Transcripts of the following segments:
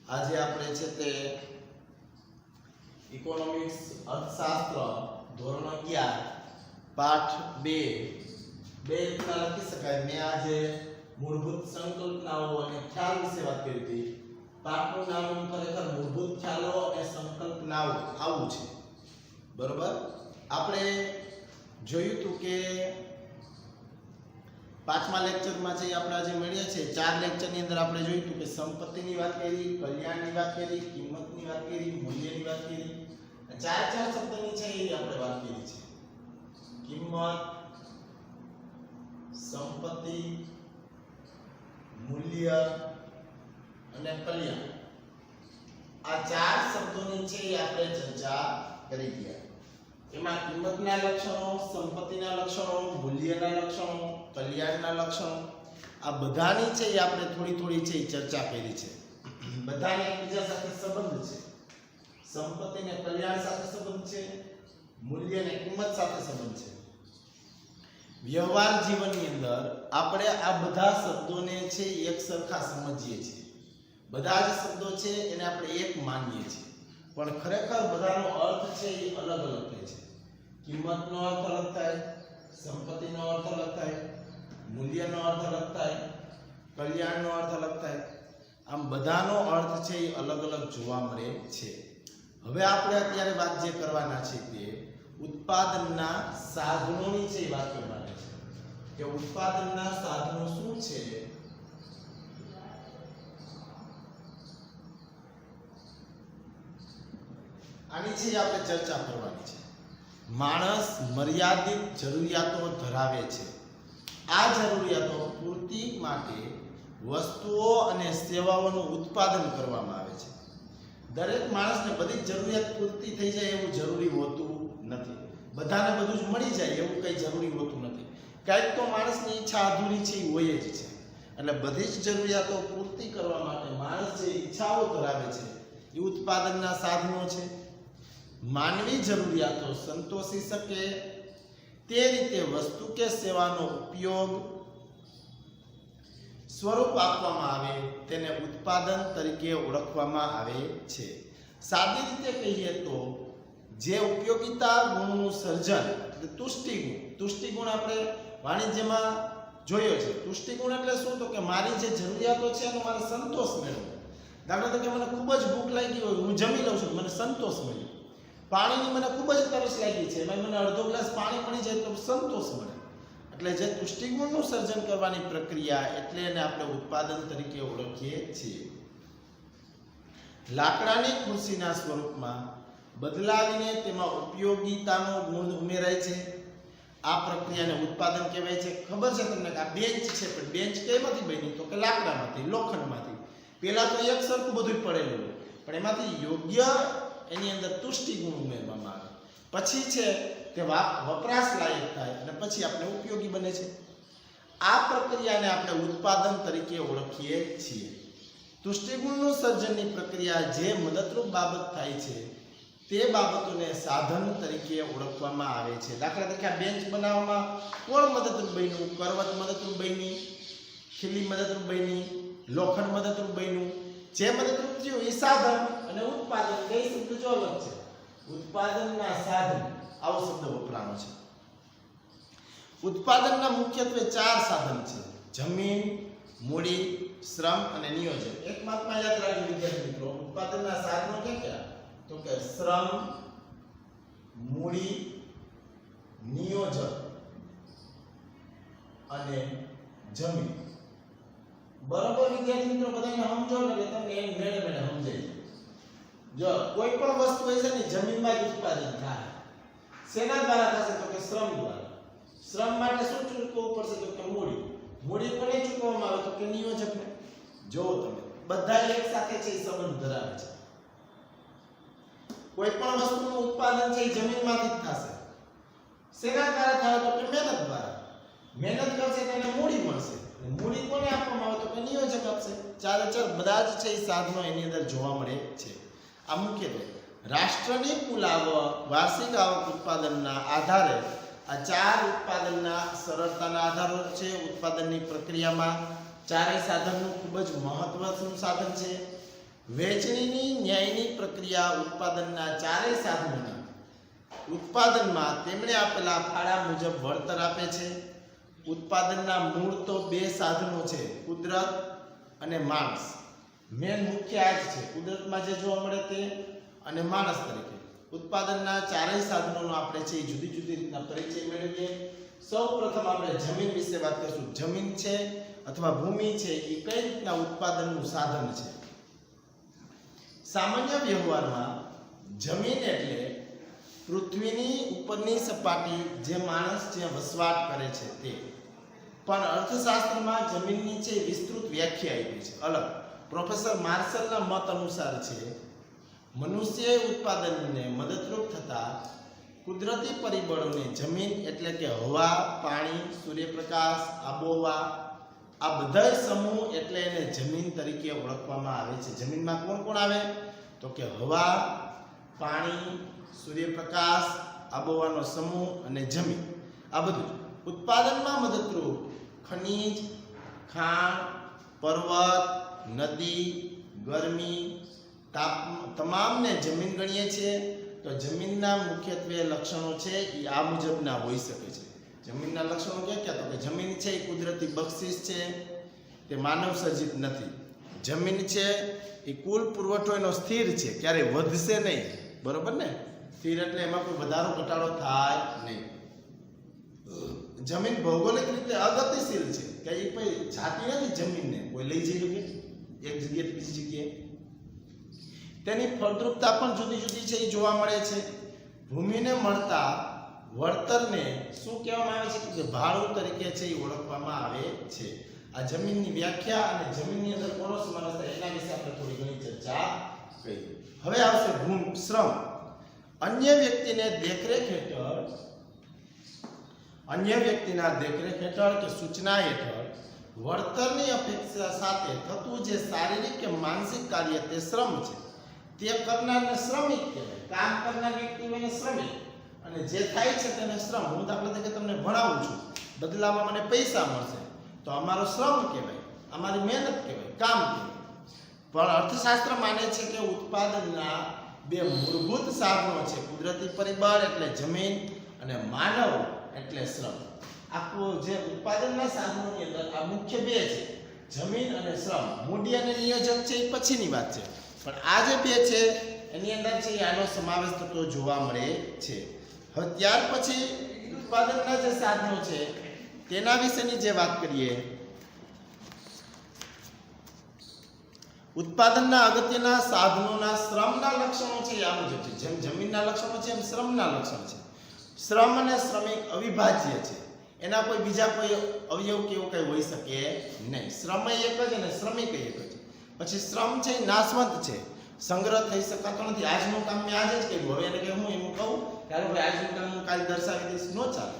આજે આપણે છે તે ઇકોનોમિક્સ અર્થશાસ્ત્ર ધોરણ 11 પાઠ 2 રીતના લખી શકાય. મેં આજે મૂળભૂત સંકલ્પનાઓ અને ખ્યાલ વિશે વાત કરી હતી. પાઠનું નામ ખરેખર મૂળભૂત ખ્યાલો અને સંકલ્પનાઓ આવું છે. બરોબર, આપણે જોયું હતું કે પાંચમા લેક્ચરમાં જે આપણે આજે મળ્યા છે, 4 લેક્ચરની અંદર આપણે જોયું હતું કે સંપત્તિની વાત કરી, કલ્યાણની વાત કરી, કિંમતની વાત કરી, મૂલ્યની વાત કરી. ચાર શબ્દની છે એ આપણે વાત કરી છે. કિંમત, સંપત્તિ, મૂલ્ય અને કલ્યાણ. આ 4 શબ્દોની છે એ આપણે ચર્ચા કરી ગયા. એમાં કિંમતના લક્ષણો, સંપત્તિના લક્ષણો, મૂલ્યના લક્ષણો, કલ્યાણના લક્ષણો, આ બધાની છે એ આપણે થોડી છે ચર્ચા કરી છે. બધાને એકબીજા સાથે સંબંધ છે. સંપત્તિ અને કલ્યાણ સાથે સંબંધ છે, મૂલ્ય અને કિંમત સાથે સંબંધ છે. વ્યવહાર જીવનની અંદર આપણે આ બધા શબ્દોને છે એક સરખા સમજીએ છીએ. બધા જ શબ્દો છે એને આપણે એક માનીએ છીએ, પણ ખરેખર બધાનો અર્થ છે એ અલગ અલગ થાય છે. કિંમતનો અર્થ અલગ થાય, સંપત્તિનો અર્થ અલગ થાય, મૂલ્યનો અર્થ અલગ થાય, કલ્યાણનો અર્થ અલગ થાય. આમ બધાનો અર્થ છે એ અલગ અલગ જોવા મળે છે. હવે આપણે અત્યારે વાત જે કરવાના છે તે ઉત્પાદનના સાધનોની છે એ વાત કરવાની છે કે ઉત્પાદનના સાધનો શું છે. આની છે આપણે ચર્ચા કરવાની છે. માણસ મર્યાદિત જરૂરિયાતો ધરાવે છે. આ જરૂરિયાતો પૂર્તિ માટે વસ્તુઓ અને સેવાઓનું ઉત્પાદન કરવામાં આવે છે. દરેક માણસને બધી જરૂરિયાત પૂર્તિ થઈ જાય એવું જરૂરી હોતું નથી. બધાને બધું જ મળી જાય એવું કંઈ જરૂરી હોતું નથી. ક્યાંક તો માણસની ઈચ્છા અધૂરી છે એ હોય જ છે. એટલે બધી જ જરૂરિયાતો પૂર્તિ કરવા માટે માણસ જે ઈચ્છાઓ ધરાવે છે એ ઉત્પાદનના સાધનો છે. માનવી જરૂરિયાતો સંતોષી શકે તે રીતે વસ્તુ કે સેવાનો ઉપયોગ સ્વરૂપ આપવામાં આવે તેને ઉત્પાદન તરીકે ઓળખવામાં આવે છે. સાદી રીતે કહીએ તો જે ઉપયોગિતા ગુણનું સર્જન એટલે તુષ્ટિગુણ આપણે વાણિજ્યમાં જોયો છે. તુષ્ટિગુણ એટલે શું? તો કે મારી જે જરૂરિયાતો છે એનો મારે સંતોષ મેળવવો. દાખલા તરીકે મને ખૂબ જ ભૂખ લાગી હોય, હું જમી લઉં છું, મને સંતોષ મળ્યો. પાણીની મને ખૂબ જ તરસ લાગી છે, મને અડધો ગ્લાસ પાણી મળી જાય તો સંતોષ મળે. એટલે જે તુષ્ટિગુણનું સર્જન કરવાની પ્રક્રિયા એટલે એને આપણે ઉત્પાદન તરીકે ઓળખીએ છીએ. લાકડાની ખુરશીના સ્વરૂપમાં બદલાવીને તેમાં ઉપયોગિતાનો ગુણ ઉમેરાય છે. આ પ્રક્રિયાને ઉત્પાદન કહેવાય છે. ખબર છે તમને કે આ બેન્ચ છે, પણ બેન્ચ કેમાંથી બની? તો કે લાકડામાંથી, લોખંડમાંથી. પહેલા તો એક સરખું બધું પડેલું હોય, પણ એમાંથી યોગ્ય એની અંદર તુષ્ટિગુણ ઉમેરવામાં આવે, પછી છે તે વપરાશ લાયક થાય અને પછી આપણે ઉપયોગી બને છે. આ પ્રક્રિયાને આપણે ઉત્પાદન તરીકે ઓળખીએ છીએ. તુષ્ટિગુણનું સર્જનની પ્રક્રિયા જે મદદરૂપ બાબત થાય છે તે બાબતોને સાધન તરીકે ઓળખવામાં આવે છે. દાખલા તરીકે આ બેન્ચ બનાવવામાં કોણ મદદરૂપ બન્યું? કરવત મદદરૂપ બની, ખીલી મદદરૂપ બની, લોખંડ મદદરૂપ બન્યું. જે મદદરૂપ થયું એ સાધન અને ઉત્પાદન બે શબ્દ જો અલગ છે. ઉત્પાદનના સાધન આવો શબ્દ વપરાનો છે. ઉત્પાદનના મુખ્યત્વે 4 સાધન છે: જમીન, મૂડી, શ્રમ અને નિયોજન. એક વાતમાં યાદ રાખજો વિદ્યાર્થી મિત્રો, ઉત્પાદનના સાધનો ક્યાં? તો કે શ્રમ, મૂડી, નિયોજન અને જમીન. બરોબર વિદ્યાર્થી મિત્રો, બધાને સમજો ને એટલે તમને એમ મેળે સમજાય. જો કોઈ પણ વસ્તુ હોય છે ને જમીનમાં જ ઉત્પાદન થાય. શેના દ્વારા થશે? તો કે શ્રમ દ્વારા. શ્રમ માટે શું ચૂકવવું પડશે? તો કે મૂડી. મૂડી કોને ચૂકવવામાં આવે? તો કે નિયોજકને. જો તમે બધા એક સાથે છે એ સંબંધ ધરાવે છે. કોઈ પણ વસ્તુનું ઉત્પાદન છે એ જમીનમાંથી જ થશે. શેના દ્વારા થાય? તો કે મહેનત દ્વારા. મહેનત કરશે તો એને મૂડી મળશે. મૂડી કોને આપવામાં આવે? તો કે નિયોજક આપશે. ચારે બધા જ છે એ સાધનો એની અંદર જોવા મળે છે. આ મુખ્યત્વે રાષ્ટ્રની કુલ આવક, વાર્ષિક આવક ઉત્પાદનના આધારે આ 4 ઉત્પાદનના સરળતાના આધારો છે. ઉત્પાદનની પ્રક્રિયામાં ચારેય સાધનનું ખૂબ જ મહત્વનું સાધન છે. વહેંચણીની ન્યાયની પ્રક્રિયા ઉત્પાદનના ચારેય સાધનોના ઉત્પાદનમાં તેમણે આપેલા ફાળા મુજબ વળતર આપે છે. ઉત્પાદનના મૂળ તો બે સાધનો છે, કુદરત અને માણસ. મેન મુખ્ય આ જ છે, કુદરતમાં જે જોવા મળે તે અને માણસ તરીકે. ઉત્પાદનના ચારેય સાધનોનો આપણે છે જુદી જુદી રીતના પરિચય મેળવીએ. સૌ પ્રથમ આપણે જમીન વિશે વાત કરીશું. જમીન છે અથવા ભૂમિ છે એ કઈ રીતના ઉત્પાદનનું સાધન છે. સામાન્ય વ્યવહારમાં જમીન એટલે પૃથ્વીની ઉપરની સપાટી જે માણસ જ્યાં વસવાટ કરે છે તે. પણ અર્થશાસ્ત્રમાં જમીનની છે વિસ્તૃત વ્યાખ્યા આપી છે અલગ. પ્રોફેસર માર્શલના મત અનુસાર છે મનુષ્ય ઉત્પાદનને મદદરૂપ થતા કુદરતી પરિબળોને જમીન એટલે કે હવા, પાણી, સૂર્યપ્રકાશ, આબોહવા આ બધા સમૂહ એટલે એને જમીન તરીકે ઓળખવામાં આવે છે. જમીનમાં કોણ કોણ આવે તો કે હવા, પાણી, સૂર્યપ્રકાશ, આબોહવાનો સમૂહ અને જમીન. આ બધું ઉત્પાદનમાં મદદરૂપ ખનિજ, ખાણ, પર્વત, નદી, ગરમી તમામને જમીન ગણીએ છીએ. તો જમીનના મુખ્યત્વે લક્ષણો છે એ આ મુજબના હોઈ શકે છે. જમીનના લક્ષણો ક્યાં તો કે જમીન છે એ કુદરતી બક્ષિસ છે, તે માનવ સર્જિત નથી. જમીન છે એ કુલ પુરવઠો એનો સ્થિર છે, ક્યારે વધશે નહીં, બરોબર ને. સ્થિર એટલે એમાં કોઈ વધારો ઘટાડો થાય નહીં. જમીન ભૌગોલિક રીતે અગતિશીલ છે, કે એ કોઈ જાતી નથી જમીનને કોઈ લઈ જઈ શકે એક જગ્યાએ બીજી જગ્યાએ. તેની ફળદ્રુપતા પણ જુદી જુદી છે એ જોવા મળે છે. ભૂમિને મળતા વળતરને શું કહેવામાં આવે છે કે ભાડું તરીકે છે એ ઓળખવામાં આવે છે. આ જમીનની વ્યાખ્યા અને જમીનની અંદર કોનો સમાવેશ થાય એના વિશે આપણે થોડી ઘણી ચર્ચા કરી. હવે આવશે શ્રમ. અન્ય વ્યક્તિના દેખરેખ હેઠળ કે સૂચના હેઠળ વળતરની અપેક્ષા સાથે થતું જે શારીરિક કે માનસિક કાર્ય તે શ્રમ છે. તે કરનારને શ્રમિક કહેવાય. કામ કરનાર વ્યક્તિને શ્રમિક અને જે થાય છે તેને શ્રમ. હું દાખલા તરીકે તમને ભણાવું છું, બદલામાં મને પૈસા મળશે તો અમારો શ્રમ કહેવાય, અમારી મહેનત કહેવાય, કામ કહેવાય. પણ અર્થશાસ્ત્ર માને છે કે ઉત્પાદનના બે મૂળભૂત સાધનો છે, કુદરતી પરિબળ એટલે જમીન અને માનવ એટલે શ્રમ. આખું જે ઉત્પાદનના સાધનોની અંદર આ મુખ્ય બે છે, જમીન અને શ્રમ. મૂડી અને નિયોજક છે એ પછીની વાત છે, પણ આ જે બે છે એની અંદર છે આનો સમાવેશ થતો જોવા મળે છે. હવે ત્યાર પછી ઉત્પાદનના જે સાધનો છે તેના વિશેની જે વાત કરીએ, ઉત્પાદનના અગત્યના સાધનોના શ્રમના લક્ષણો છે આ મુજબ છે. જેમ જમીનના લક્ષણો છે એમ શ્રમના લક્ષણ છે. શ્રમ અને શ્રમિક અવિભાજ્ય છે, એના કોઈ બીજા કોઈ અવયવ કે એવું કઈ હોઈ શકે નહીં. શ્રમ એક જ અને શ્રમિક એક જ. પછી શ્રમ છે નાશવંત છે, સંગ્રહ થઈ શકાતો નથી. આજનું કામ મેં આજે જ કર્યું, હવે એને કે હું એમ કહું ત્યારે ભાઈ આજનું કામ હું કાલે દર્શાવી દઈશ, ન ચાલે.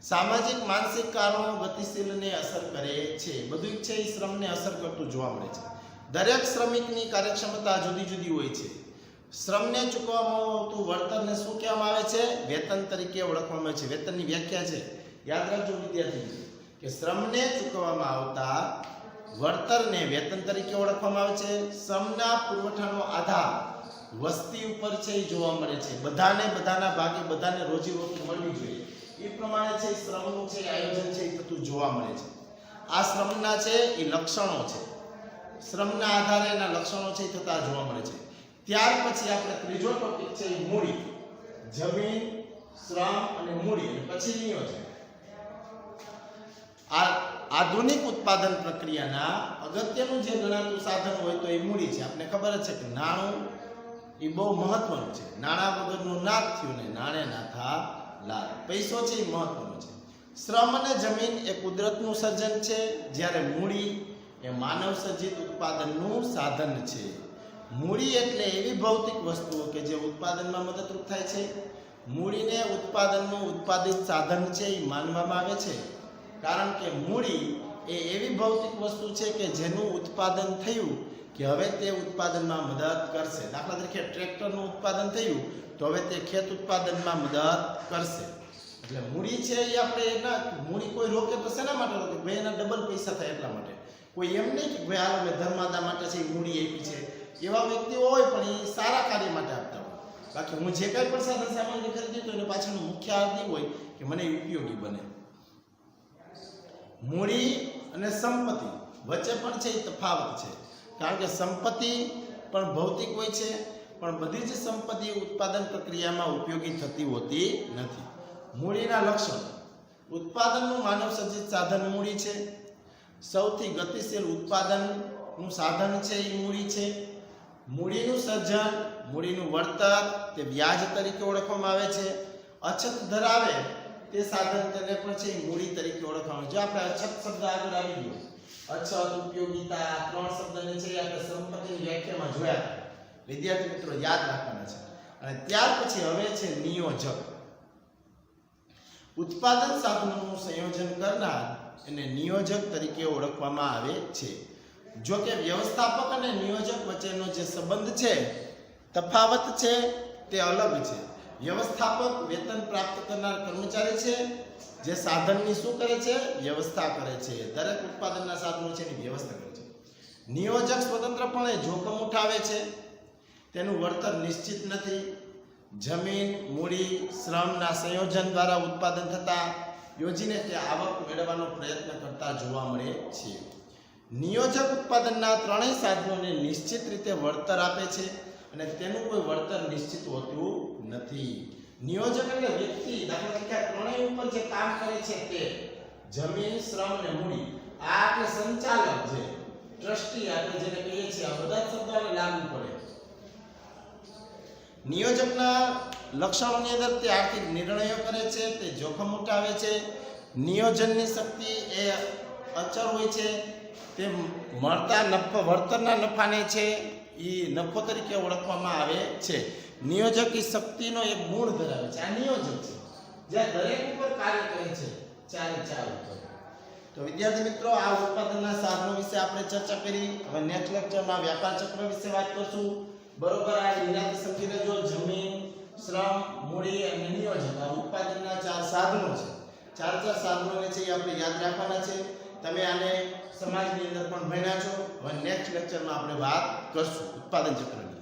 સામાજિક માનસિક કારણો ગતિશીલને અસર કરે છે, બધું છે એ શ્રમને અસર કરતું જોવા મળે છે. દરેક શ્રમિકની કાર્યક્ષમતા જુદી જુદી હોય છે. શ્રમને ચૂકવવામાં આવતું વળતરને શું કહેવામાં આવે છે? વેતન તરીકે ઓળખવામાં આવે છે. વેતનની વ્યાખ્યા છે, યાદ રાખજો વિદ્યાર્થી, કે શ્રમને ચૂકવવામાં આવતા વળતરને વેતન તરીકે ઓળખવામાં આવે છે. શ્રમના પુરવઠાનો આધાર વસ્તી ઉપર છે એ જોવા મળે છે. બધાના ભાગે બધાને રોજીરોટી મળવી જોઈએ એ પ્રમાણે છે શ્રમનું છે આયોજન છે એ થતું જોવા મળે છે. આ શ્રમના છે એ લક્ષણો છે, શ્રમના આધારે એના લક્ષણો છે એ થતા જોવા મળે છે. ત્યાર પછી આપણે ત્રીજો ટોપિક છે એ મૂડી. જમીન, શ્રમ અને મૂડી, અને પછી નિયોજન. આ આધુનિક ઉત્પાદન પ્રક્રિયાના અગત્યનું જે ગણાતું સાધન હોય તો એ મૂડી છે. આપણે ખબર જ છે કે નાણું એ બહુ મહત્વનું છે. નાણાં વગરનું નાક થયું ને નાણે નાથા લાલ. પૈસો છે એ મહત્વનો છે. શ્રમ અને જમીન એ કુદરતનું સર્જન છે, જ્યારે મૂડી એ માનવ સર્જિત ઉત્પાદનનું સાધન છે. મૂડી એટલે એવી ભૌતિક વસ્તુઓ કે જે ઉત્પાદનમાં મદદરૂપ થાય છે. મૂડીને ઉત્પાદનનું ઉત્પાદિત સાધન છે એ માનવામાં આવે છે, કારણ કે મૂડી એ એવી ભૌતિક વસ્તુ છે કે જેનું ઉત્પાદન થયું કે હવે તે ઉત્પાદનમાં મદદ કરશે. દાખલા તરીકે ટ્રેક્ટરનું ઉત્પાદન થયું તો હવે તે ખેત ઉત્પાદનમાં મદદ કરશે. એટલે મૂડી છે એ આપણે એના મૂડી કોઈ રોકે તો શેના માટે રોકે? ભાઈ એના ડબલ પૈસા થાય એટલા માટે. કોઈ એમ નહીં કે ભાઈ હાલો મેં ધર્માદા માટે છે મૂડી આપી છે, એવા વ્યક્તિઓ હોય પણ એ સારા કાર્ય માટે આપતા હોય. બાકી હું જે કાંઈ પણ સાધન સામગ્રી ખરીદી તો એને પાછળનું મુખ્ય અર્થ એ હોય કે મને ઉપયોગી બને. મૂડી અને સંપત્તિ વચ્ચે પણ છે એ તફાવત છે, કારણ કે સંપત્તિ પણ ભૌતિક હોય છે, પણ બધી જ સંપત્તિ ઉત્પાદન પ્રક્રિયામાં ઉપયોગી થતી હોતી નથી. મૂડીના લક્ષણો: ઉત્પાદનનું માનવ સર્જિત સાધન મૂડી છે. સૌથી ગતિશીલ ઉત્પાદનનું સાધન છે એ મૂડી છે. મૂડીનું સર્જન, મૂડીનું વળતર તે વ્યાજ તરીકે ઓળખવામાં આવે છે. અછત ધરાવે તે સાધન તેને પણ છે એ મૂડી તરીકે ઓળખવામાં આવે. જો આપણે અછત શબ્દ આગળ આવી ગયો, અછત, ઉપયોગિતા, ત્રણ શબ્દને છે આપણે સંપત્તિની વ્યાખ્યામાં જોયા. વિદ્યાર્થી મિત્રો યાદ રાખવાના છે. અને ત્યાર પછી હવે છે નિયોજક. ઉત્પાદન સાધનોનું સંયોજન કરનાર એને નિયોજક તરીકે ઓળખવામાં આવે છે. જો કે વ્યવસ્થાપક અને નિયોજક વચ્ચેનો જે સંબંધ છે, તફાવત છે, તે અલગ છે. વ્યવસ્થાપક વેતન પ્રાપ્ત કરનાર કર્મચારી છે, જે સાધનની શું કરે છે? વ્યવસ્થા કરે છે. દરેક ઉત્પાદનના સાધનો છે એની વ્યવસ્થા કરે છે. નિયોજક સ્વતંત્રપણે જોખમ ઉઠાવે છે. તેનું વળતર નિશ્ચિત નથી. જમીન, મૂડી, શ્રમના સંયોજન દ્વારા ઉત્પાદન થતા યોજીને તે આવક મેળવવાનો પ્રયત્ન કરતા જોવા મળે છે. નિયોજક ઉત્પાદનના ત્રણેય સાધનોને નિશ્ચિત રીતે વળતર આપે છે અને તેનું કોઈ વળતર નિશ્ચિત હોતું નથી. નિયોજક એટલે વ્યક્તિ, દાખલા તરીકે ત્રણેય ઉપર જે કામ કરે છે તે જમીન, શ્રમ અને મૂડી, આ આપણે સંચાલક છે, ટ્રસ્ટી આપણે જેને કહીએ છીએ, આ બધા શબ્દોને લાગુ પડે. નિયોજકના લક્ષણોની અંદર તે આર્થિક નિર્ણયો કરે છે, તે જોખમ ઉઠાવે છે. નિયોજનની શક્તિ એ અચળ હોય છે. તે વળતરના નફાને છે એ નફો તરીકે ઓળખવામાં આવે છે. નિયોજક એ શક્તિનો એક ગુણ ધરાવે છે. આ નિયોજક છે જે દરેક ઉપર કાર્ય કરે છે, ચારે ચાર ઉપર. તો વિદ્યાર્થી મિત્રો, આ ઉત્પાદનના સાધનો વિશે આપણે ચર્ચા કરી. હવે નેક્સ્ટ લેક્ચરમાં વ્યાપાર ચક્ર વિશે વાત કરશું. બરોબર, આ નિરાતે સમજી લેજો. જમીન, શ્રમ, મૂડી અને નિયોજન આ ઉત્પાદનના ચાર સાધનો છે. ચાર સાધનોને છે એ આપણે યાદ રાખવાના છે. તમે આને સમાજની અંદર પણ ભણ્યા છો. હવે નેક્સ્ટ લેક્ચરમાં આપણે વાત કરશું ઉત્પાદન ચક્રની.